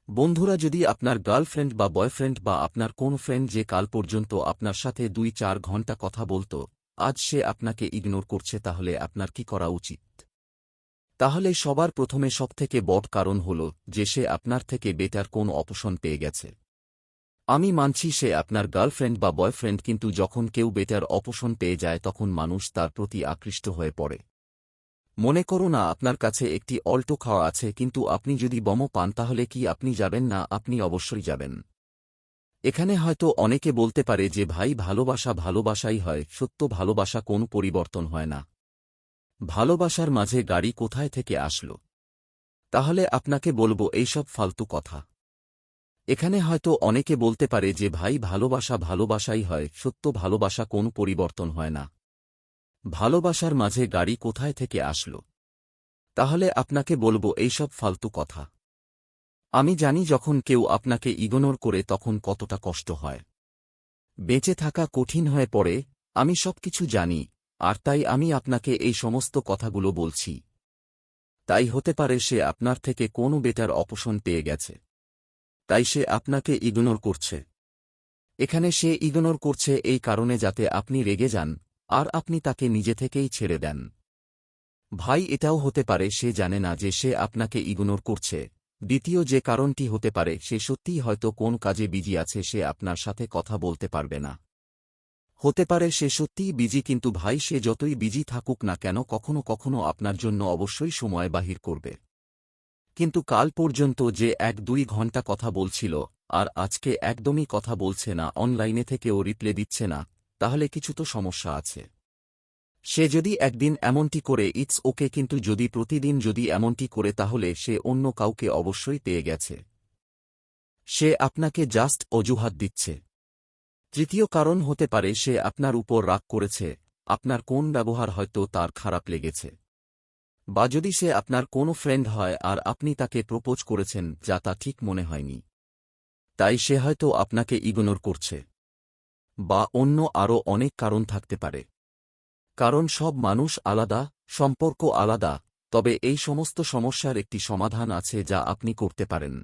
বন্ধুরা, যদি আপনার গার্লফ্রেন্ড বা বয়ফ্রেন্ড বা আপনার কোন ফ্রেন্ড যে কাল পর্যন্ত আপনার সাথে ২-৪ ঘন্টা কথা বলত, আজ সে আপনাকে ইগনোর করছে, তাহলে আপনার কি করা উচিত? তাহলে সবার প্রথমে সবথেকে বড় কারণ হল যে সে আপনার থেকে বেটার কোন অপশন পেয়ে গেছে। আমি মানছি সে আপনার গার্লফ্রেন্ড বা বয়ফ্রেন্ড, কিন্তু যখন কেউ বেটার অপশন পেয়ে যায় তখন মানুষ তার প্রতি আকৃষ্ট হয়ে পড়ে। মনে করো না আপনার কাছে একটি অল্টো খাওয়া আছে, কিন্তু আপনি যদি বমও পান তাহলে কি আপনি যাবেন না? আপনি অবশ্যই যাবেন। এখানে হয়তো অনেকে বলতে পারে যে ভাই, ভালোবাসা ভালোবাসাই হয়, সত্য ভালোবাসা কোনো পরিবর্তন হয় না। ভালোবাসার মাঝে গাড়ি কোথায় থেকে আসলো? তাহলে আপনাকে বলবো এইসব ফালতু কথা। এখানে হয়তো অনেকে বলতে পারে যে ভাই, ভালোবাসা ভালোবাসাই হয়, সত্য ভালোবাসা কোনো পরিবর্তন হয় না। ভালোবাসার মাঝে গাড়ি কোথায় থেকে আসলো? তাহলে আপনাকে বলবো এইসব ফালতু কথা। আমি জানি যখন কেউ আপনাকে ইগনোর করে তখন কতটা কষ্ট হয়, বেঁচে থাকা কঠিন হয়ে পড়ে। আমি সবকিছু জানি, আর তাই আমি আপনাকে এই সমস্ত কথাগুলো বলছি। তাই হতে পারে সে আপনার থেকে কোনো বেটার অপশন পেয়ে গেছে, তাই সে আপনাকে ইগনোর করছে। এখানে সে ইগনোর করছে এই কারণে যাতে আপনি রেগে যান, আর আপনি তাকে নিজে থেকেই ছেড়ে দেন। ভাই, এটাও হতে পারে সে জানে না যে সে আপনাকে ইগনোর করছে। দ্বিতীয় যে কারণটি হতে পারে, সে সত্যিই হয়তো কোন কাজে বিজি আছে, সে আপনার সাথে কথা বলতে পারবে না। হতে পারে সে সত্যিই বিজি, কিন্তু ভাই, সে যতই বিজি থাকুক না কেন কখনো কখনো আপনার জন্য অবশ্যই সময় বাহির করবে। কিন্তু কাল পর্যন্ত যে ১-২ ঘন্টা কথা বলছিল, আর আজকে একদমই কথা বলছে না, অনলাইনে থেকেও রিপ্লে দিচ্ছে না, তাহলে কিছু তো সমস্যা আছে। সে যদি একদিন এমনটি করে ইটস ওকে, কিন্তু যদি প্রতিদিন যদি এমনটি করে তাহলে সে অন্য কাউকে অবশ্যই পেয়ে গেছে। সে আপনাকে জাস্ট অজুহাত দিচ্ছে। তৃতীয় কারণ হতে পারে সে আপনার উপর রাগ করেছে, আপনার কোন ব্যবহার হয়তো তার খারাপ লেগেছে। বা যদি সে আপনার কোনো ফ্রেন্ড হয় আর আপনি তাকে প্রপোজ করেছেন, যা তা ঠিক মনে হয়নি, তাই সে হয়তো আপনাকে ইগনোর করছে। বা অন্য আরও অনেক কারণ থাকতে পারে। কারণ সব মানুষ আলাদা, সম্পর্ক আলাদা, তবে এই সমস্ত সমস্যার একটি সমাধান আছে যা আপনি করতে পারেন।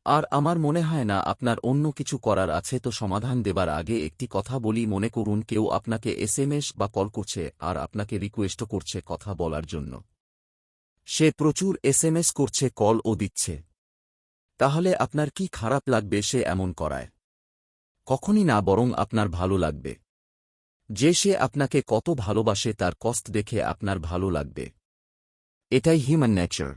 আর আমার মনে হয় না আপনার অন্য কিছু করার আছে। তো সমাধান দেবার আগে একটি কথা বলি, মনে করুন কেউ আপনাকে এসএমএস বা কল করছে আর আপনাকে রিকোয়েস্ট করছে কথা বলার জন্য। সে প্রচুর এসএমএস করছে, কলও দিচ্ছে। তাহলে আপনার কি খারাপ লাগবে সে এমন করায়? কখনই না, বরং আপনার ভালো লাগবে। যে সে আপনাকে কত ভালোবাসে তার কষ্ট দেখে আপনার ভালো লাগবে। এটাই হিউম্যান নেচার।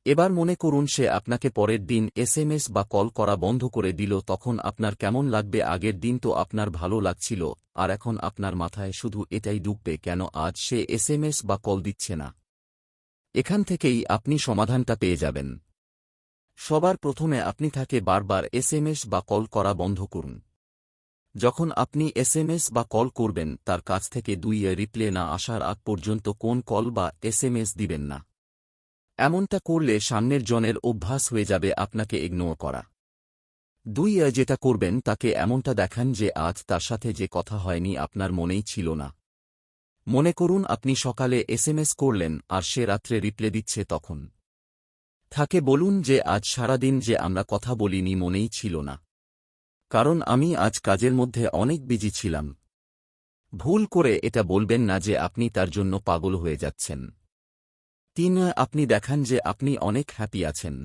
এবার মনে করুন সে আপনাকে পরের দিন এসএমএস বা কল করা বন্ধ করে দিল, তখন আপনার কেমন লাগবে? আগের দিন তো আপনার ভালো লাগছিল, আর এখন আপনার মাথায় শুধু এটাই ঢুকবে, কেন আজ সে এসএমএস বা কল দিচ্ছে না? এখান থেকেই আপনি সমাধানটা পেয়ে যাবেন। সবার প্রথমে আপনি তাকে বারবার এসএমএস বা কল করা বন্ধ করুন। যখন আপনি এসএমএস বা কল করবেন, তার কাছ থেকে ২ রিপ্লে না আসার আগ পর্যন্ত কোন কল বা এসএমএস দিবেন না। এমনটা করলে সামনের জনের অভ্যাস হয়ে যাবে আপনাকে ইগনোর করা। ২ যেটা করবেন, তাকে এমনটা দেখান যে আজ তার সাথে যে কথা হয়নি আপনার মনেই ছিল না। মনে করুন আপনি সকালে এসএমএস করলেন আর সে রাত্রে রিপ্লে দিচ্ছে, তখন তাকে বলুন যে আজ সারাদিন যে আমরা কথা বলিনি মনেই ছিল না, কারণ আমি আজ কাজের মধ্যে অনেক বিজি ছিলাম। ভুল করে এটা বলবেন না যে আপনি তার জন্য পাগল হয়ে যাচ্ছেন। ৩ আপনি দেখান যে আপনি অনেক হ্যাপি আছেন।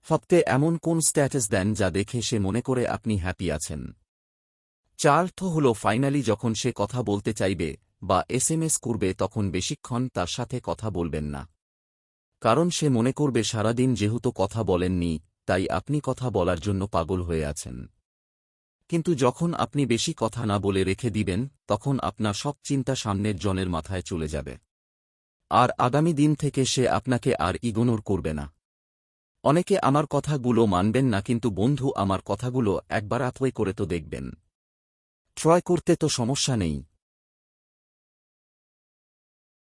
সপ্তাহে এমন কোন স্ট্যাটাস দেন যা দেখে সে মনে করে আপনি হ্যাপি আছেন। ৪ হল ফাইনালি যখন সে কথা বলতে চাইবে বা এসএমএস করবে তখন বেশিক্ষণ তার সাথে কথা বলবেন না, কারণ সে মনে করবে সারাদিন যেহেতু কথা বলেননি, তাই আপনি কথা বলার জন্য পাগল হয়ে আছেন। কিন্তু যখন আপনি বেশি কথা না বলে রেখে দিবেন, তখন আপনার সব চিন্তা সামনের জনের মাথায় চলে যাবে, আর আগামী দিন থেকে সে আপনাকে আর ইগনোর করবে না। অনেকে আমার কথাগুলো মানবেন না, কিন্তু বন্ধু, আমার কথাগুলো একবার আত্মই করে তো দেখবেন। ট্রাই করতে তো সমস্যা নেই।